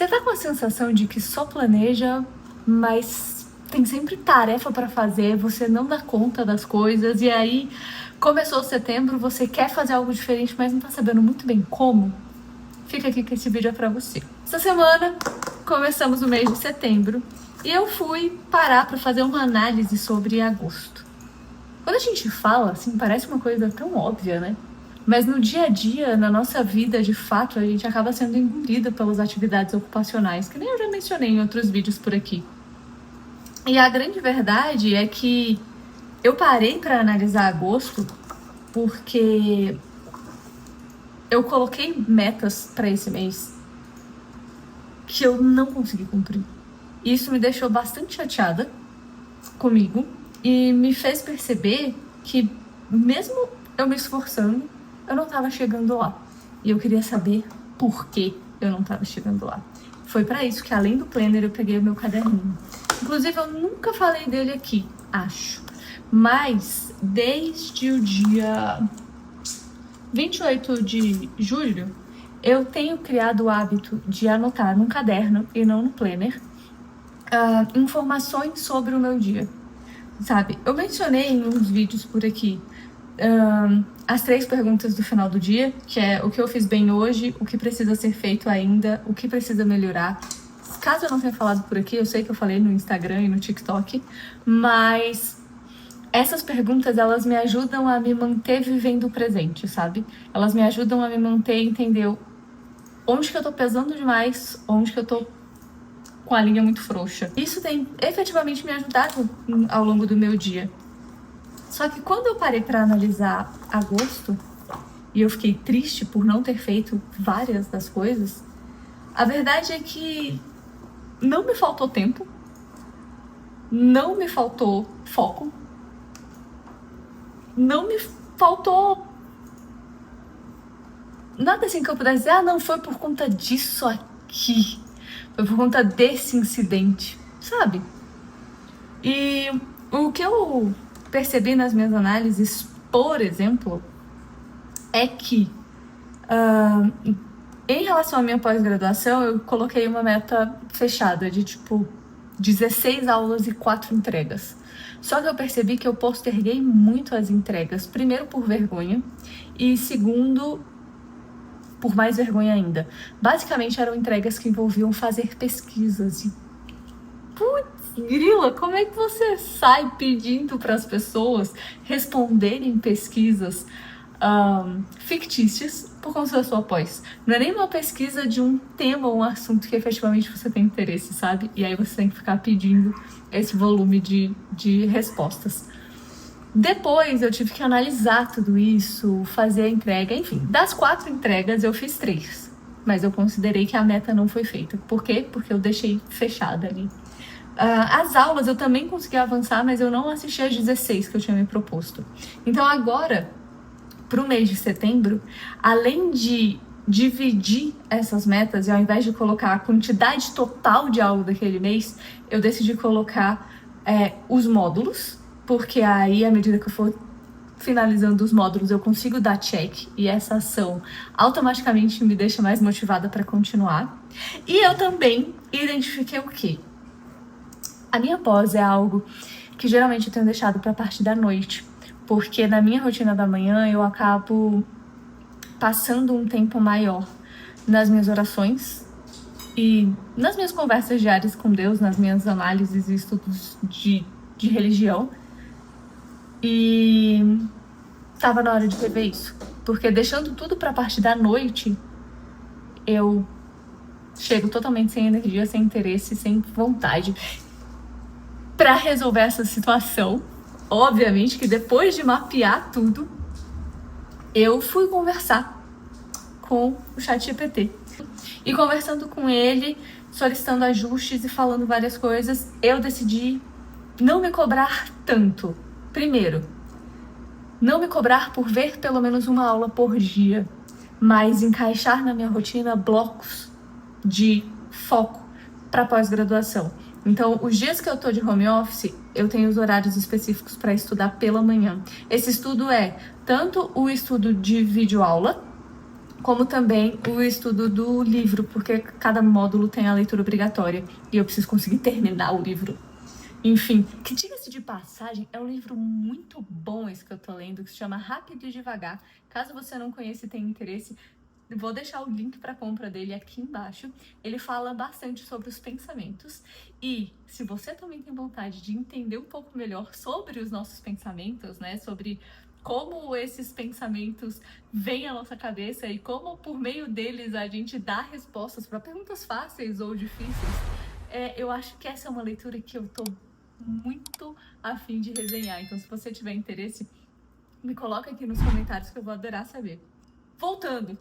Você tá com a sensação de que só planeja, mas tem sempre tarefa pra fazer, você não dá conta das coisas, e aí começou setembro, você quer fazer algo diferente, mas não tá sabendo muito bem como? Fica aqui que esse vídeo é pra você. Essa semana começamos o mês de setembro e eu fui parar pra fazer uma análise sobre agosto. Quando a gente fala, assim, parece uma coisa tão óbvia, né? Mas no dia a dia, na nossa vida, de fato, a gente acaba sendo engolida pelas atividades ocupacionais, que nem eu já mencionei em outros vídeos por aqui. E a grande verdade é que eu parei para analisar agosto porque eu coloquei metas para esse mês que eu não consegui cumprir. Isso me deixou bastante chateada comigo e me fez perceber que, mesmo eu me esforçando, eu não estava chegando lá. E eu queria saber por que eu não estava chegando lá. Foi para isso que, além do planner, eu peguei o meu caderninho. Inclusive, eu nunca falei dele aqui, acho. Mas, desde o dia 28 de julho, eu tenho criado o hábito de anotar num caderno e não no planner informações sobre o meu dia. Sabe, eu mencionei em uns vídeos por aqui as 3 perguntas do final do dia, que é o que eu fiz bem hoje, o que precisa ser feito ainda, o que precisa melhorar. Caso eu não tenha falado por aqui, eu sei que eu falei no Instagram e no TikTok, mas essas perguntas, elas me ajudam a me manter vivendo o presente, sabe? Elas me ajudam a me manter, entender onde que eu tô pesando demais, onde que eu tô com a linha muito frouxa. Isso tem efetivamente me ajudado ao longo do meu dia. Só que quando eu parei para analisar agosto, e eu fiquei triste por não ter feito várias das coisas, a verdade é que não me faltou tempo, não me faltou foco, não me faltou nada assim que eu pudesse dizer, não, foi por conta disso aqui, foi por conta desse incidente, sabe? E o que eu percebi nas minhas análises, por exemplo, é que em relação à minha pós-graduação, eu coloquei uma meta fechada de tipo 16 aulas e 4 entregas. Só que eu percebi que eu posterguei muito as entregas, primeiro por vergonha e segundo por mais vergonha ainda. Basicamente eram entregas que envolviam fazer pesquisas e grila, como é que você sai pedindo para as pessoas responderem pesquisas fictícias por conta da sua pós? Não é nem uma pesquisa de um tema ou um assunto que efetivamente você tem interesse, sabe? E aí você tem que ficar pedindo esse volume de respostas. Depois eu tive que analisar tudo isso, fazer a entrega, enfim. Das 4 entregas eu fiz 3, mas eu considerei que a meta não foi feita. Por quê? Porque eu deixei fechada ali. As aulas eu também consegui avançar, mas eu não assisti às 16 que eu tinha me proposto. Então agora, para o mês de setembro, além de dividir essas metas e ao invés de colocar a quantidade total de aula daquele mês, eu decidi colocar os módulos, porque aí, à medida que eu for finalizando os módulos, eu consigo dar check e essa ação automaticamente me deixa mais motivada para continuar. E eu também identifiquei o quê? A minha pós é algo que geralmente eu tenho deixado para a parte da noite, porque na minha rotina da manhã eu acabo passando um tempo maior nas minhas orações e nas minhas conversas diárias com Deus, nas minhas análises e estudos de religião. E estava na hora de rever isso, porque deixando tudo para a parte da noite, eu chego totalmente sem energia, sem interesse, sem vontade para resolver essa situação. Obviamente que depois de mapear tudo, eu fui conversar com o ChatGPT. E conversando com ele, solicitando ajustes e falando várias coisas, eu decidi não me cobrar tanto. Primeiro, não me cobrar por ver pelo menos uma aula por dia, mas encaixar na minha rotina blocos de foco para pós-graduação. Então, os dias que eu tô de home office, eu tenho os horários específicos para estudar pela manhã. Esse estudo é tanto o estudo de videoaula como também o estudo do livro, porque cada módulo tem a leitura obrigatória e eu preciso conseguir terminar o livro. Enfim, que diga-se de passagem, é um livro muito bom esse que eu tô lendo, que se chama Rápido e Devagar. Caso você não conheça e tenha interesse, vou deixar o link para compra dele aqui embaixo. Ele fala bastante sobre os pensamentos e se você também tem vontade de entender um pouco melhor sobre os nossos pensamentos, né, sobre como esses pensamentos vêm à nossa cabeça e como por meio deles a gente dá respostas para perguntas fáceis ou difíceis, eu acho que essa é uma leitura que eu tô muito a fim de resenhar. Então, se você tiver interesse, me coloca aqui nos comentários que eu vou adorar saber. Voltando,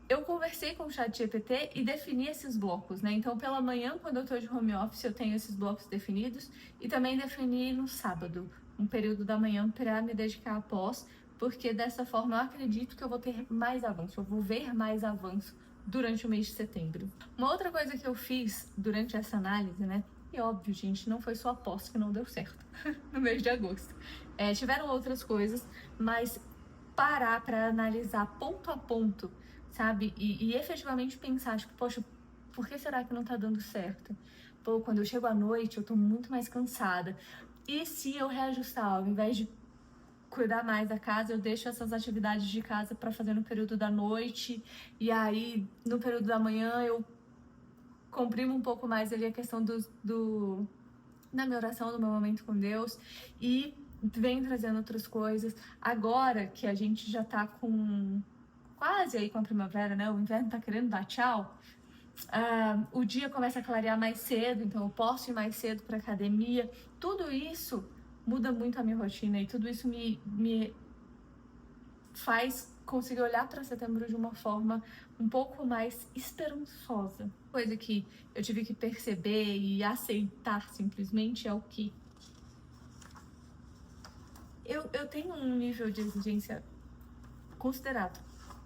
eu conversei com o ChatGPT e defini esses blocos, né? Então, pela manhã, quando eu tô de home office, eu tenho esses blocos definidos e também defini no sábado, um período da manhã para me dedicar a pós, porque dessa forma eu acredito que eu vou ter mais avanço, eu vou ver mais avanço durante o mês de setembro. Uma outra coisa que eu fiz durante essa análise, né? E óbvio, gente, não foi só a pós que não deu certo no mês de agosto. Tiveram outras coisas, mas parar para analisar ponto a ponto, sabe? E efetivamente pensar, tipo, poxa, por que será que não tá dando certo? Pô, quando eu chego à noite, eu tô muito mais cansada. E se eu reajustar, ao invés de cuidar mais da casa, eu deixo essas atividades de casa para fazer no período da noite, e aí no período da manhã eu comprimo um pouco mais ali a questão da minha oração, do meu momento com Deus, e vem trazendo outras coisas. Agora que a gente já tá quase aí com a primavera, né? O inverno tá querendo dar tchau. O dia começa a clarear mais cedo, então eu posso ir mais cedo para academia. Tudo isso muda muito a minha rotina e tudo isso me faz conseguir olhar para setembro de uma forma um pouco mais esperançosa. Coisa que eu tive que perceber e aceitar simplesmente é o que eu tenho um nível de exigência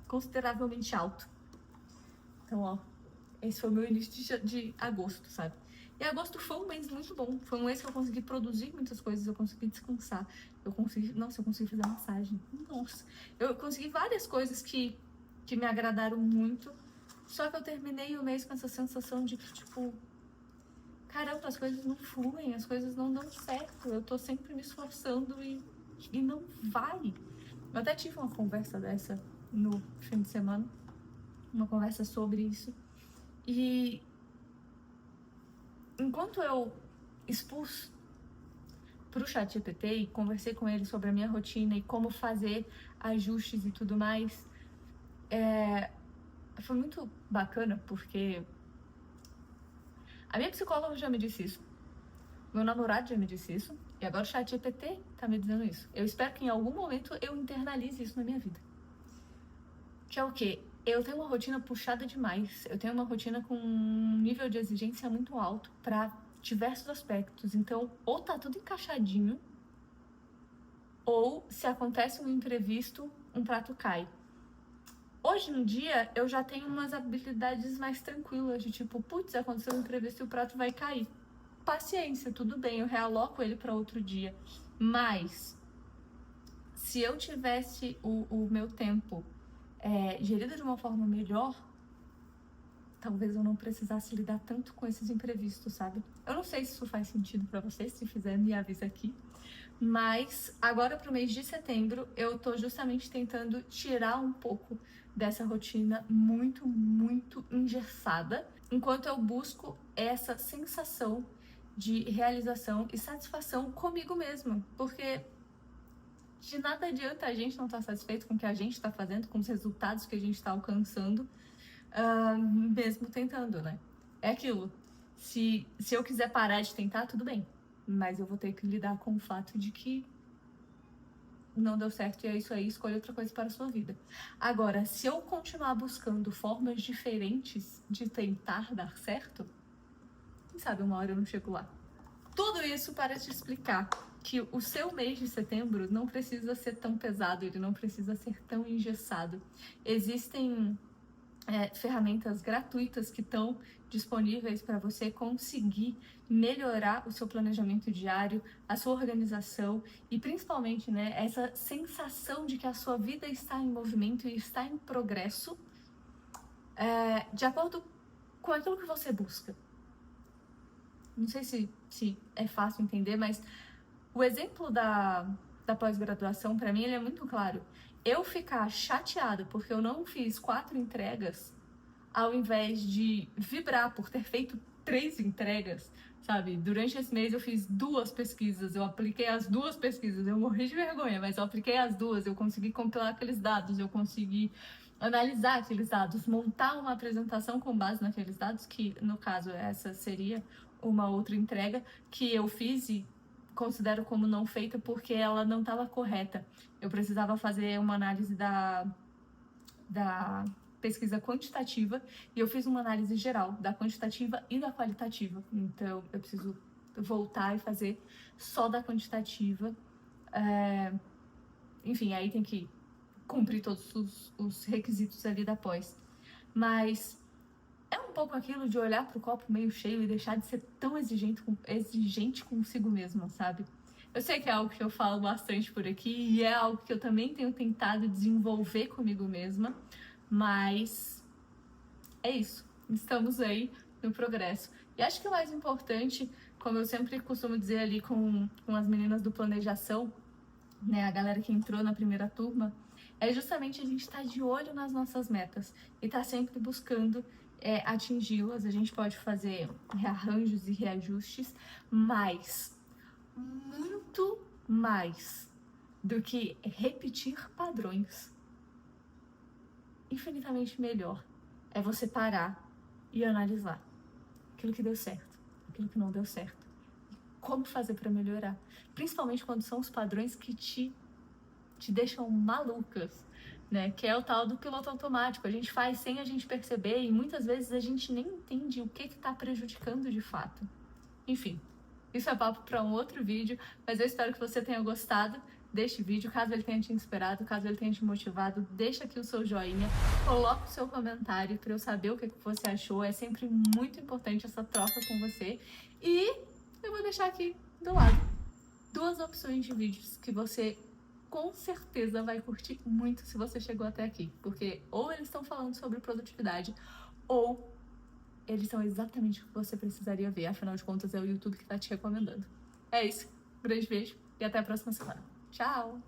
consideravelmente alto. Então, ó, esse foi o meu início de agosto, sabe? E agosto foi um mês muito bom. Foi um mês que eu consegui produzir muitas coisas, eu consegui descansar. Eu consegui fazer massagem. Nossa, eu consegui várias coisas que me agradaram muito. Só que eu terminei o mês com essa sensação de que, tipo, caramba, as coisas não fluem, as coisas não dão certo. Eu tô sempre me esforçando e não vai. Eu até tive uma conversa dessa no fim de semana. Uma conversa sobre isso. E enquanto eu expus pro ChatGPT e conversei com ele sobre a minha rotina e como fazer ajustes e tudo mais, foi muito bacana, porque a minha psicóloga já me disse isso, meu namorado já me disse isso, e agora o ChatGPT tá me dizendo isso. Eu espero que em algum momento eu internalize isso na minha vida. Que é o quê? Eu tenho uma rotina puxada demais, eu tenho uma rotina com um nível de exigência muito alto para diversos aspectos. Então, ou tá tudo encaixadinho, ou se acontece um imprevisto, um prato cai. Hoje em dia, eu já tenho umas habilidades mais tranquilas, de tipo, putz, aconteceu um imprevisto e o prato vai cair. Paciência, tudo bem, eu realoco ele para outro dia. Mas, se eu tivesse o meu tempo gerido de uma forma melhor, talvez eu não precisasse lidar tanto com esses imprevistos, sabe? Eu não sei se isso faz sentido pra vocês, se fizer, me avisa aqui. Mas agora pro mês de setembro, eu tô justamente tentando tirar um pouco dessa rotina muito, muito engessada, enquanto eu busco essa sensação de realização e satisfação comigo mesma, porque de nada adianta a gente não estar satisfeito com o que a gente está fazendo, com os resultados que a gente está alcançando, mesmo tentando, né? É aquilo. Se eu quiser parar de tentar, tudo bem. Mas eu vou ter que lidar com o fato de que não deu certo e é isso aí, escolha outra coisa para a sua vida. Agora, se eu continuar buscando formas diferentes de tentar dar certo, quem sabe uma hora eu não chego lá. Tudo isso para te explicar que o seu mês de setembro não precisa ser tão pesado, ele não precisa ser tão engessado. Existem ferramentas gratuitas que estão disponíveis para você conseguir melhorar o seu planejamento diário, a sua organização e principalmente, né, essa sensação de que a sua vida está em movimento e está em progresso de acordo com aquilo que você busca. Não sei se é fácil entender, mas o exemplo da pós-graduação, para mim, ele é muito claro. Eu ficar chateada porque eu não fiz 4 entregas, ao invés de vibrar por ter feito 3 entregas, sabe? Durante esse mês eu fiz 2 pesquisas, eu apliquei as 2 pesquisas, eu morri de vergonha, mas eu apliquei as 2, eu consegui compilar aqueles dados, eu consegui analisar aqueles dados, montar uma apresentação com base naqueles dados, que no caso essa seria uma outra entrega que eu fiz e considero como não feita porque ela não estava correta. Eu precisava fazer uma análise da pesquisa quantitativa e eu fiz uma análise geral da quantitativa e da qualitativa. Então eu preciso voltar e fazer só da quantitativa. Enfim, aí tem que cumprir todos os requisitos ali da pós. Mas é um pouco aquilo de olhar para o copo meio cheio e deixar de ser tão exigente consigo mesma, sabe? Eu sei que é algo que eu falo bastante por aqui e é algo que eu também tenho tentado desenvolver comigo mesma, mas é isso. Estamos aí no progresso. E acho que o mais importante, como eu sempre costumo dizer ali com as meninas do Planejação, né, a galera que entrou na primeira turma, é justamente a gente estar de olho nas nossas metas e estar sempre buscando atingi-las. A gente pode fazer rearranjos e reajustes, mas muito mais do que repetir padrões. Infinitamente melhor é você parar e analisar aquilo que deu certo, aquilo que não deu certo, como fazer para melhorar, principalmente quando são os padrões que te deixam malucas, né? Que é o tal do piloto automático. A gente faz sem a gente perceber e muitas vezes a gente nem entende o que está prejudicando de fato. Enfim, isso é papo para um outro vídeo, mas eu espero que você tenha gostado deste vídeo. Caso ele tenha te inspirado, caso ele tenha te motivado, deixa aqui o seu joinha, coloca o seu comentário para eu saber o que você achou. É sempre muito importante essa troca com você. E eu vou deixar aqui do lado 2 opções de vídeos que você com certeza vai curtir muito se você chegou até aqui, porque ou eles estão falando sobre produtividade ou eles são exatamente o que você precisaria ver. Afinal de contas, é o YouTube que tá te recomendando. É isso. Um grande beijo e até a próxima semana. Tchau!